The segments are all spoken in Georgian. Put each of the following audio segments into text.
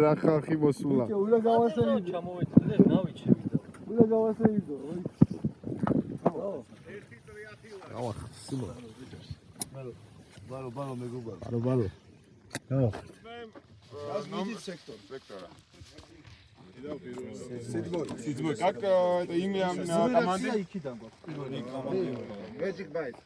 რა ხალხი მოსულა. უნდა გავასეიდო. ჩამოვეცდე და ნავიჩები. უნდა გავასეიდო. გავახსნა. ბალო მეგობარ. ბალო. გას მიდით სექტორა. Сидмой. Как это имя команды? Magic Bite.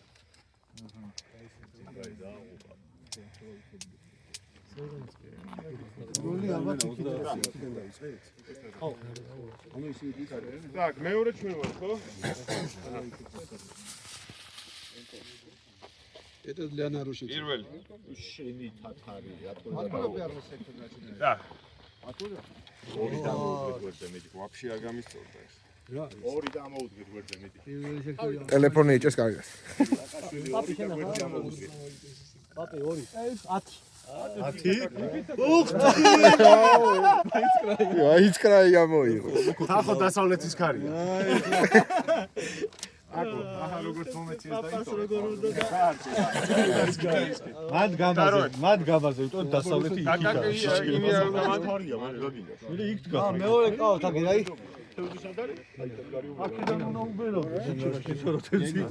Так, მეორე ჩვენ ვარ, ხო? Это для нарушителей. პირველი. შენი თათარი რატო და. ორი დამოუდგეთ ვერზე მეტი. ვაფშე არ გამისწორდა ეს. ორი დამოუდგეთ ვერზე მეტი. ტელეფონი ეჭეს კარგად. პაპი შენა პაპი 2 10 აიცკრაი გამოიღო. ხახო დასავლეთის ქარია. აკო, აჰა როგორც მომეციეს დაიწყო. მათ გაბაზე, იმიტომ დასავლეთი იქ აკაკი იმია გამანთორია, მაგრამ რა გინდა? მე იქ დგა. მეორე ყავთ აქ აი. აქედან უნდა უბერო.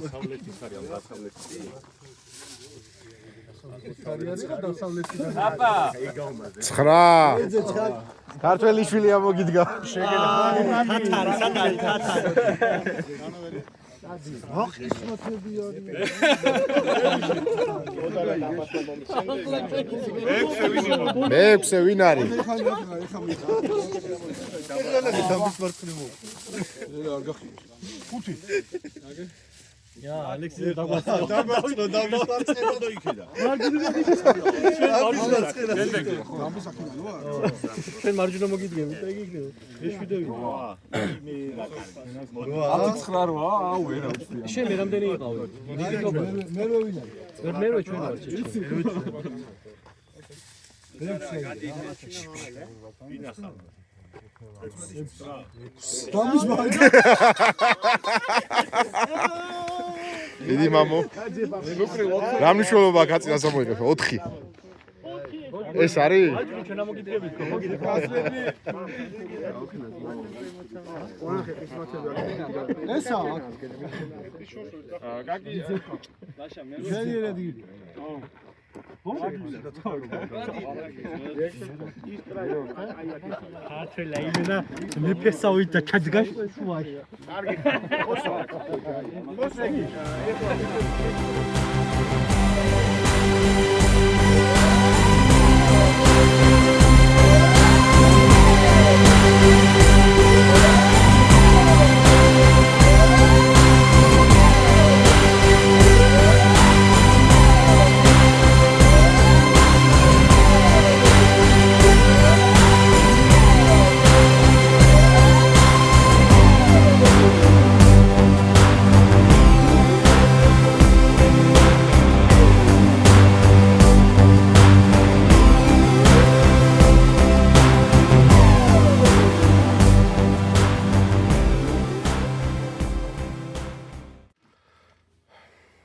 დასავლეთის ქარია, დასავლეთის. აპა 9 ქართველი შვილი ამოგიდგა. მეექვსე ვინ არის? ია ალექსი დაგვაწყო და იქიდა. შენ მარჯვენა მოგიდგები და იგი იქნება ეს ვიდეო შენ მე რამდენი იყავი მე ვინ არის? მე ჩვენ ვარ დამის მაგ დიდი მამო. რა მნიშვნელობა აქვს აწინას ამოიღებ 4. ეს არის? ჩვენ ამოგიდგებით ხო ესა კაკი ძელი რადი ქართველა იმენა მეფესავით და ჩადგაშ შუაში კარგი ხოსო ხოსეგი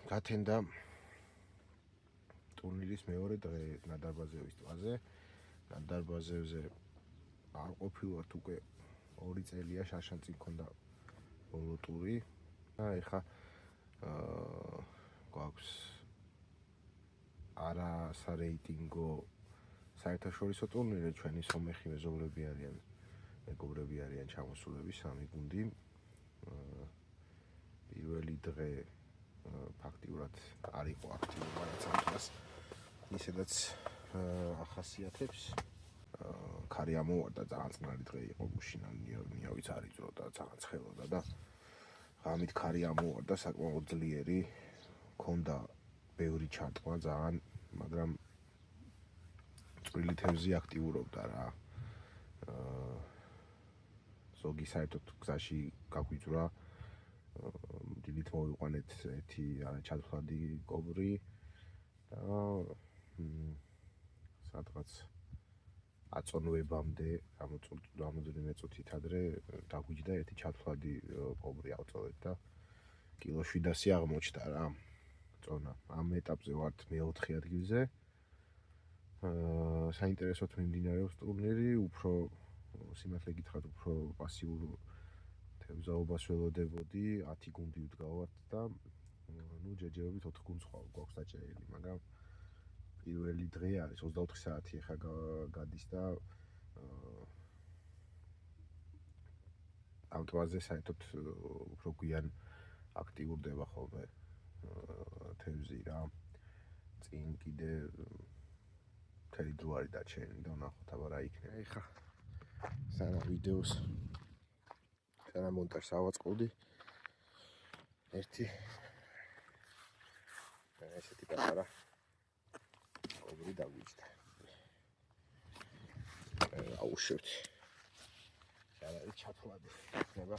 გათენდა ტურნირის მეორე დღე ნადარბაზევის ტბაზე. ნადარბაზევზე არ ყოფილვართ უკვე 2 წელია, შარშანწი მქონდა ბოლო ტური და ეხა გვაქვს არა სარეიტინგო საერთაშორისო ტურნირი, ჩვენი სომეხი მეზობლები არიან, მეგობრები არიან ჩამოსულები 3 გუნდი. პირველი დღე ფაქტიურად არ იყო აქტიური, მაგრამ სამწუხაროდ ისედაც ახასიათებს. ქარი ამოვარდა, ძალიან წყნარი დღე იყო, გუშინან ნიავიც არ იძროდა, ძალიან ცხელოდა და ღამით ქარი ამოვარდა, საკმაოდ ძლიერი, ჰქონდა ბევრი ჩარტყმა ძალიან, მაგრამ წვრილი თევზი აქტიურობდა რა. ზოგი საერთოდ გზაში გაგვიძვრა. დილით მოვიყვანეთ ერთი ჩათვლადი კობრი და სადღაც აწონვებამდე რამოდენიმე წუთით ადრე დაგვიჯდა ერთი ჩათვლადი კობრი ავწოვეთ და კილო 700 აღმოჩნდა რა წონა. ამ ეტაპზე ვართ მე-4 ადგილზე საინტერესოდ მიმდინარეობს ტურნირი, უფრო სიმართლე გითხრათ, უფრო პასიურ თევზაობას ველოდებოდი, 10 გუნდი ვდგავართ და ჯერჯერობით 4 გუნდს გვაქვს დაჭერილი, მაგრამ პირველი დღე არის 24 საათი ახლა გადის და ამ თვაზე საერთოდ უფრო გვიან აქტიურდება ხოლმე თევზი რა. წინ კიდე მთელი დრო არის დაჩენილი და ვნახოთ აბა რა იქნება. ეხლა სანამ ვიდეოს სანამ მონტაჟს ავაწყობდი ერთი ესეთი პატარა კობრი დაგვიჭდა. აუშვებთ. შეიძლება ჩათვლადი ხდება.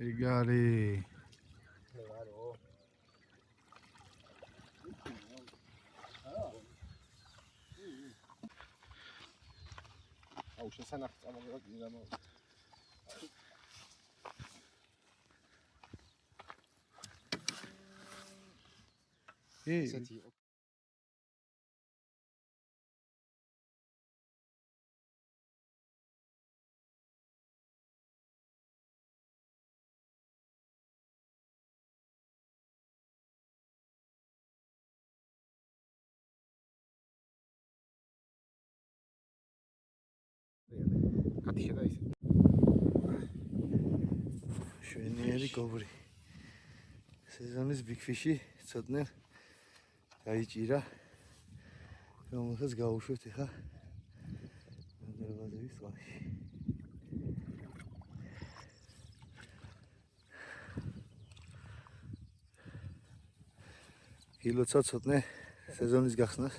ეგ არის. აუ შესანახი წამოგება კი გამო. ესეთი იყო. კატიშე და ისე. შვენიერი გობრი. სეზონის ბიგფიში ცოტნე დაიჭირა. რომელსაც გავუშვებთ ახლა ნადირბაზების ზღვაში. ილოცა ცოტნე სეზონის გახსნას.